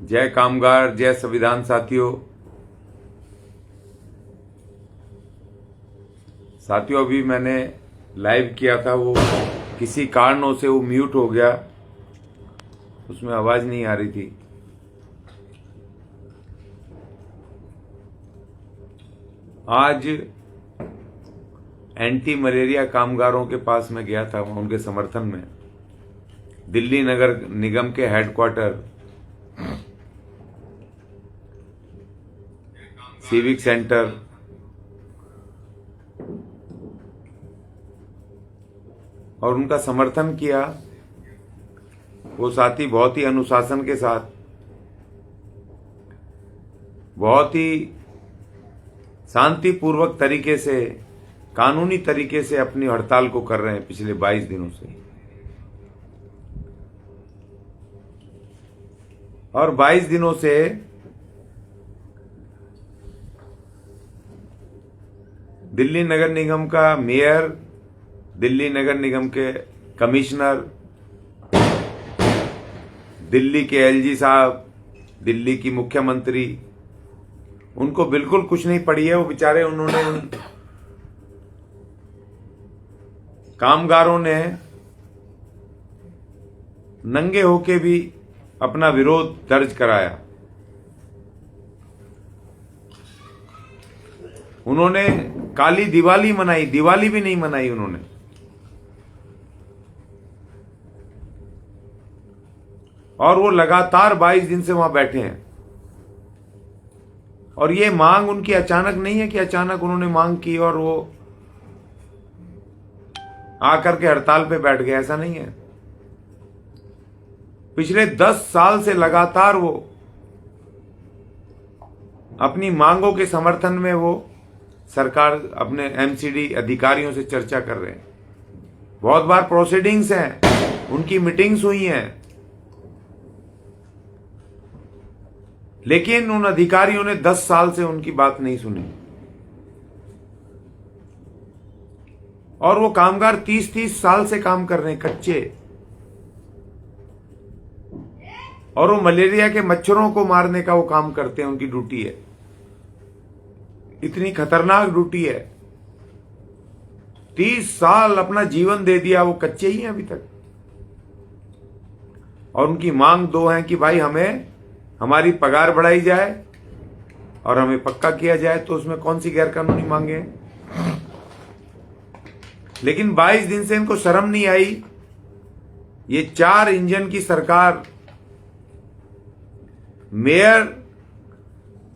जय कामगार, जय संविधान साथियों। अभी मैंने लाइव किया था, वो किसी कारणों से वो म्यूट हो गया, उसमें आवाज नहीं आ रही थी। आज एंटी मलेरिया कामगारों के पास मैं गया था, उनके समर्थन में दिल्ली नगर निगम के हेडक्वार्टर सिविक सेंटर और उनका समर्थन किया। वो साथी बहुत ही अनुशासन के साथ, बहुत ही शांतिपूर्वक तरीके से, कानूनी तरीके से अपनी हड़ताल को कर रहे हैं पिछले 22 दिनों से। और 22 दिनों से दिल्ली नगर निगम का मेयर, दिल्ली नगर निगम के कमिश्नर, दिल्ली के एलजी साहब, दिल्ली की मुख्यमंत्री, उनको बिल्कुल कुछ नहीं पड़ी है। वो बेचारे, उन्होंने कामगारों ने नंगे होके भी अपना विरोध दर्ज कराया। उन्होंने काली दिवाली मनाई, दिवाली भी नहीं मनाई उन्होंने। और वो लगातार 22 दिन से वहां बैठे हैं। और ये मांग उनकी अचानक नहीं है कि अचानक उन्होंने मांग की और वो आकर के हड़ताल पे बैठ गए, ऐसा नहीं है। पिछले 10 साल से लगातार वो अपनी मांगों के समर्थन में वो सरकार, अपने एमसीडी अधिकारियों से चर्चा कर रहे हैं। बहुत बार प्रोसीडिंग्स हैं, उनकी मीटिंग्स हुई हैं, लेकिन उन अधिकारियों ने 10 साल से उनकी बात नहीं सुनी। और वो कामगार 30-30 साल से काम कर रहे हैं, कच्चे। और वो मलेरिया के मच्छरों को मारने का वो काम करते हैं, उनकी ड्यूटी है। इतनी खतरनाक ड्यूटी है। 30 साल अपना जीवन दे दिया, वो कच्चे ही हैं अभी तक। और उनकी मांग 2 है कि भाई हमें हमारी पगार बढ़ाई जाए और हमें पक्का किया जाए। तो उसमें कौन सी गैरकानूनी मांगे हैं? लेकिन 22 दिन से इनको शर्म नहीं आई। ये 4 इंजन की सरकार, मेयर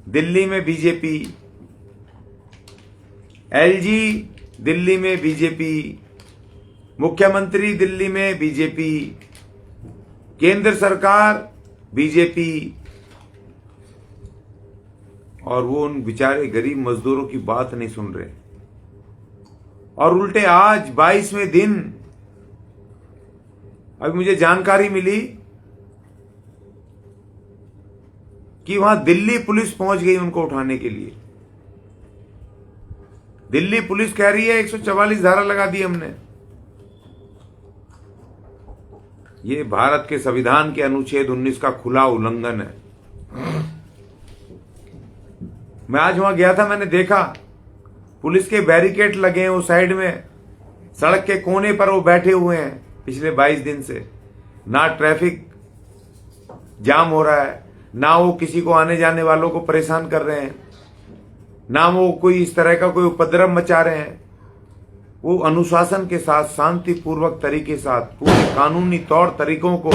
दिल्ली में बीजेपी, एलजी दिल्ली में बीजेपी, मुख्यमंत्री दिल्ली में बीजेपी, केंद्र सरकार बीजेपी, और वो उन बेचारे गरीब मजदूरों की बात नहीं सुन रहे। और उल्टे आज 22वें दिन अभी मुझे जानकारी मिली कि वहां दिल्ली पुलिस पहुंच गई उनको उठाने के लिए। दिल्ली पुलिस कह रही है 144 धारा लगा दी हमने। ये भारत के संविधान के अनुच्छेद 19 का खुला उल्लंघन है। मैं आज वहां गया था, मैंने देखा पुलिस के बैरिकेड लगे हैं, वो साइड में सड़क के कोने पर वो बैठे हुए हैं पिछले 22 दिन से। ना ट्रैफिक जाम हो रहा है, ना वो किसी को आने जाने वालों को परेशान कर रहे हैं, ना वो कोई इस तरह का कोई उपद्रव मचा रहे हैं। वो अनुशासन के साथ, शांतिपूर्वक तरीके के साथ, पूरे कानूनी तौर तरीकों को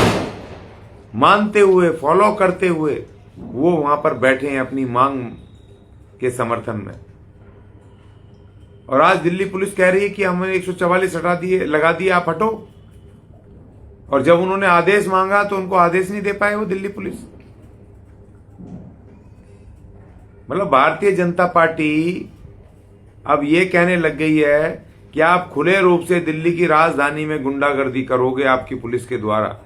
मानते हुए, फॉलो करते हुए वो वहां पर बैठे हैं अपनी मांग के समर्थन में। और आज दिल्ली पुलिस कह रही है कि हमने 144 हटा दिए, लगा दिए, आप हटो। और जब उन्होंने आदेश मांगा तो उनको आदेश नहीं दे पाए वो दिल्ली पुलिस। मतलब भारतीय जनता पार्टी अब ये कहने लग गई है कि आप खुले रूप से दिल्ली की राजधानी में गुंडागर्दी करोगे आपकी पुलिस के द्वारा।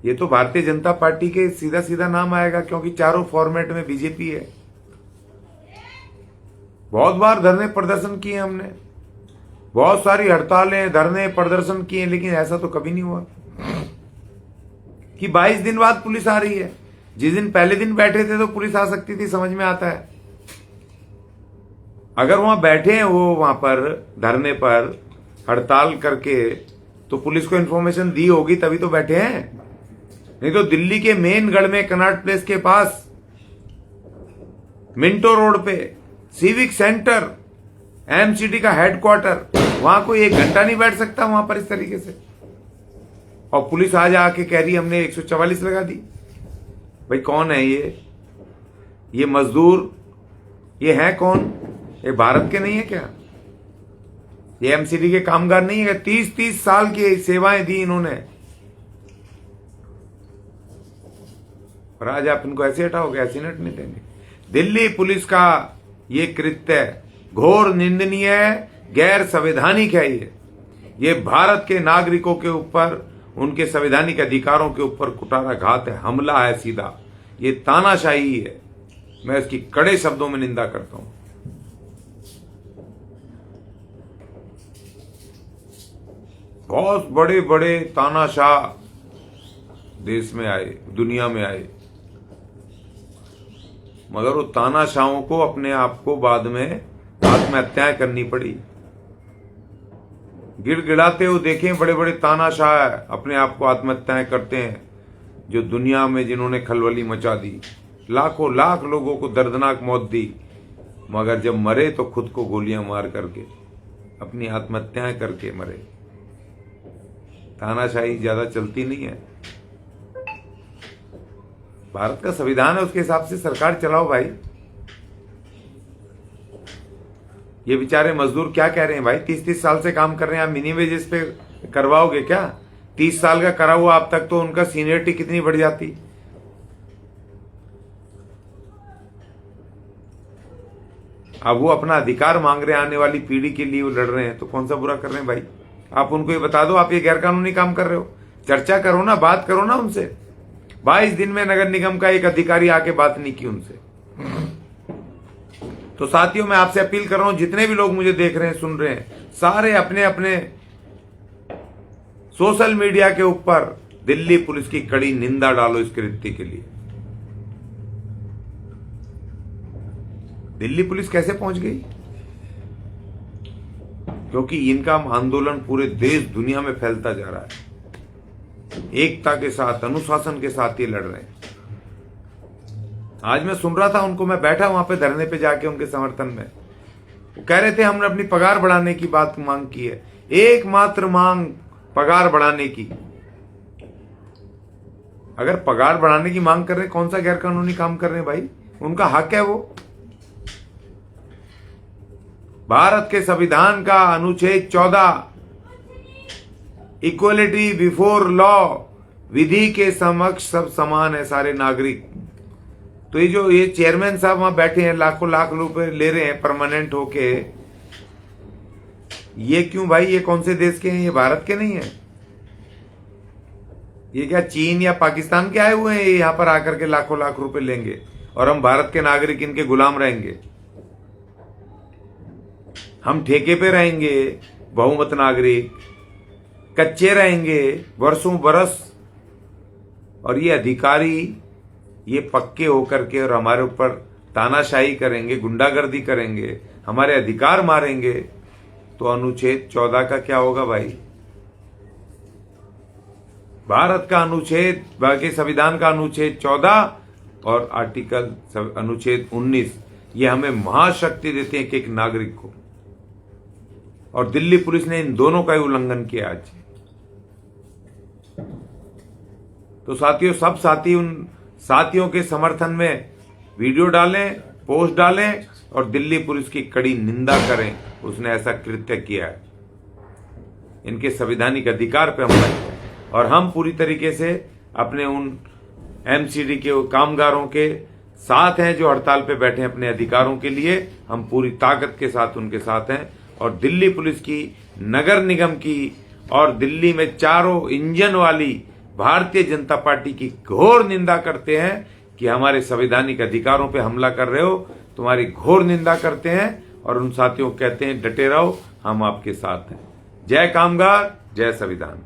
ये तो भारतीय जनता पार्टी के सीधा सीधा नाम आएगा, क्योंकि चारों फॉर्मेट में बीजेपी है। बहुत बार धरने प्रदर्शन किए हमने, बहुत सारी हड़तालें, धरने प्रदर्शन किए, लेकिन ऐसा तो कभी नहीं हुआ। कि 22 दिन बाद पुलिस आ रही है। जिस दिन पहले दिन बैठे थे तो पुलिस आ सकती थी, समझ में आता है। अगर वहां बैठे हैं वो वहां पर धरने पर हड़ताल करके, तो पुलिस को इन्फॉर्मेशन दी होगी तभी तो बैठे हैं। नहीं तो दिल्ली के मेन गढ़ में कनॉट प्लेस के पास मिंटो रोड पे सिविक सेंटर, एमसीडी का हेडक्वार्टर, वहां कोई 1 घंटा नहीं बैठ सकता वहां पर इस तरीके से। और पुलिस आज आके कह रही हमने 144 लगा दी। भाई कौन है ये मजदूर, ये हैं कौन? ये भारत के नहीं है क्या? ये एमसीडी के कामगार नहीं है? 30-30 साल की सेवाएं दी इन्होंने, और आज आप इनको ऐसे हटाओगे? ऐसे नहीं हटने देंगे। दिल्ली पुलिस का ये कृत्य घोर निंदनीय है, गैर संवैधानिक है। ये भारत के नागरिकों के ऊपर, उनके संवैधानिक अधिकारों के ऊपर कुठाराघात है, हमला है सीधा। ये तानाशाही है। मैं इसकी कड़े शब्दों में निंदा करता हूं। बहुत बड़े बड़े तानाशाह देश में आए, दुनिया में आए, मगर वो तानाशाहों को अपने आप को बाद में आत्महत्याएं करनी पड़ी। गिड़गिड़ाते हुए देखें बड़े बड़े तानाशाह अपने आप को आत्महत्याएं करते हैं, जो दुनिया में जिन्होंने खलबली मचा दी, लाखों लाख लोगों को दर्दनाक मौत दी, मगर जब मरे तो खुद को गोलियां मार करके, अपनी आत्महत्याएं करके मरे। तानाशाही ज्यादा चलती नहीं है। भारत का संविधान है, उसके हिसाब से सरकार चलाओ भाई। ये बेचारे मजदूर क्या कह रहे हैं भाई? 30-30 साल से काम कर रहे हैं, आप मिनी वेजेस पे करवाओगे क्या? 30 साल का करा हुआ अब तक तो उनका सीनियरिटी कितनी बढ़ जाती। अब वो अपना अधिकार मांग रहे हैं, आने वाली पीढ़ी के लिए वो लड़ रहे हैं, तो कौन सा बुरा कर रहे हैं भाई? आप उनको ये बता दो आप ये गैरकानूनी काम कर रहे हो, चर्चा करो ना, बात करो ना उनसे। 22 दिन में नगर निगम का एक अधिकारी आके बात नहीं की उनसे। तो साथियों, मैं आपसे अपील कर रहा हूं, जितने भी लोग मुझे देख रहे हैं, सुन रहे हैं, सारे अपने अपने सोशल मीडिया के ऊपर दिल्ली पुलिस की कड़ी निंदा डालो इस कृत्य के लिए। दिल्ली पुलिस कैसे पहुंच गई? क्योंकि इनका आंदोलन पूरे देश दुनिया में फैलता जा रहा है। एकता के साथ, अनुशासन के साथ ये लड़ रहे हैं। आज मैं सुन रहा था उनको, मैं बैठा वहां पे धरने पे जाके उनके समर्थन में, वो कह रहे थे हमने अपनी पगार बढ़ाने की बात मांग की है, एकमात्र मांग पगार बढ़ाने की। अगर पगार बढ़ाने की मांग कर रहे हैं, कौन सा गैरकानूनी काम कर रहे हैं भाई? उनका हक है वो। भारत के संविधान का अनुच्छेद 14, इक्वलिटी बिफोर लॉ, विधि के समक्ष सब समान है सारे नागरिक। तो ये जो ये चेयरमैन साहब वहां बैठे हैं, लाखों लाख रुपए ले रहे हैं परमानेंट होके, ये क्यों भाई? ये कौन से देश के हैं? ये भारत के नहीं है। ये क्या चीन या पाकिस्तान के आए हुए हैं? ये यहां पर आकर के लाखों लाख रुपए लेंगे और हम भारत के नागरिक इनके गुलाम रहेंगे। हम ठेके पे रहेंगे, बहुमत नागरिक कच्चे रहेंगे वर्षों बरस, और ये अधिकारी ये पक्के होकर के और हमारे ऊपर तानाशाही करेंगे, गुंडागर्दी करेंगे, हमारे अधिकार मारेंगे। तो अनुच्छेद 14 का क्या होगा भाई? भारत का अनुच्छेद, बाकी संविधान का अनुच्छेद 14 और आर्टिकल अनुच्छेद 19, ये हमें महाशक्ति देते हैं कि एक नागरिक को, और दिल्ली पुलिस ने इन दोनों का ही उल्लंघन किया आज। तो साथियों, सब साथी उन साथियों के समर्थन में वीडियो डालें, पोस्ट डालें और दिल्ली पुलिस की कड़ी निंदा करें। उसने ऐसा कृत्य किया है, इनके संवैधानिक अधिकार पे हमला किया, और हम पूरी तरीके से अपने उन एमसीडी के कामगारों के साथ हैं जो हड़ताल पे बैठे हैं अपने अधिकारों के लिए। हम पूरी ताकत के साथ उनके साथ हैं, और दिल्ली पुलिस की, नगर निगम की और दिल्ली में चारों इंजन वाली भारतीय जनता पार्टी की घोर निंदा करते हैं कि हमारे संवैधानिक अधिकारों पे हमला कर रहे हो। तुम्हारी घोर निंदा करते हैं और उन साथियों को कहते हैं डटे रहो, हम आपके साथ हैं। जय कामगार, जय संविधान।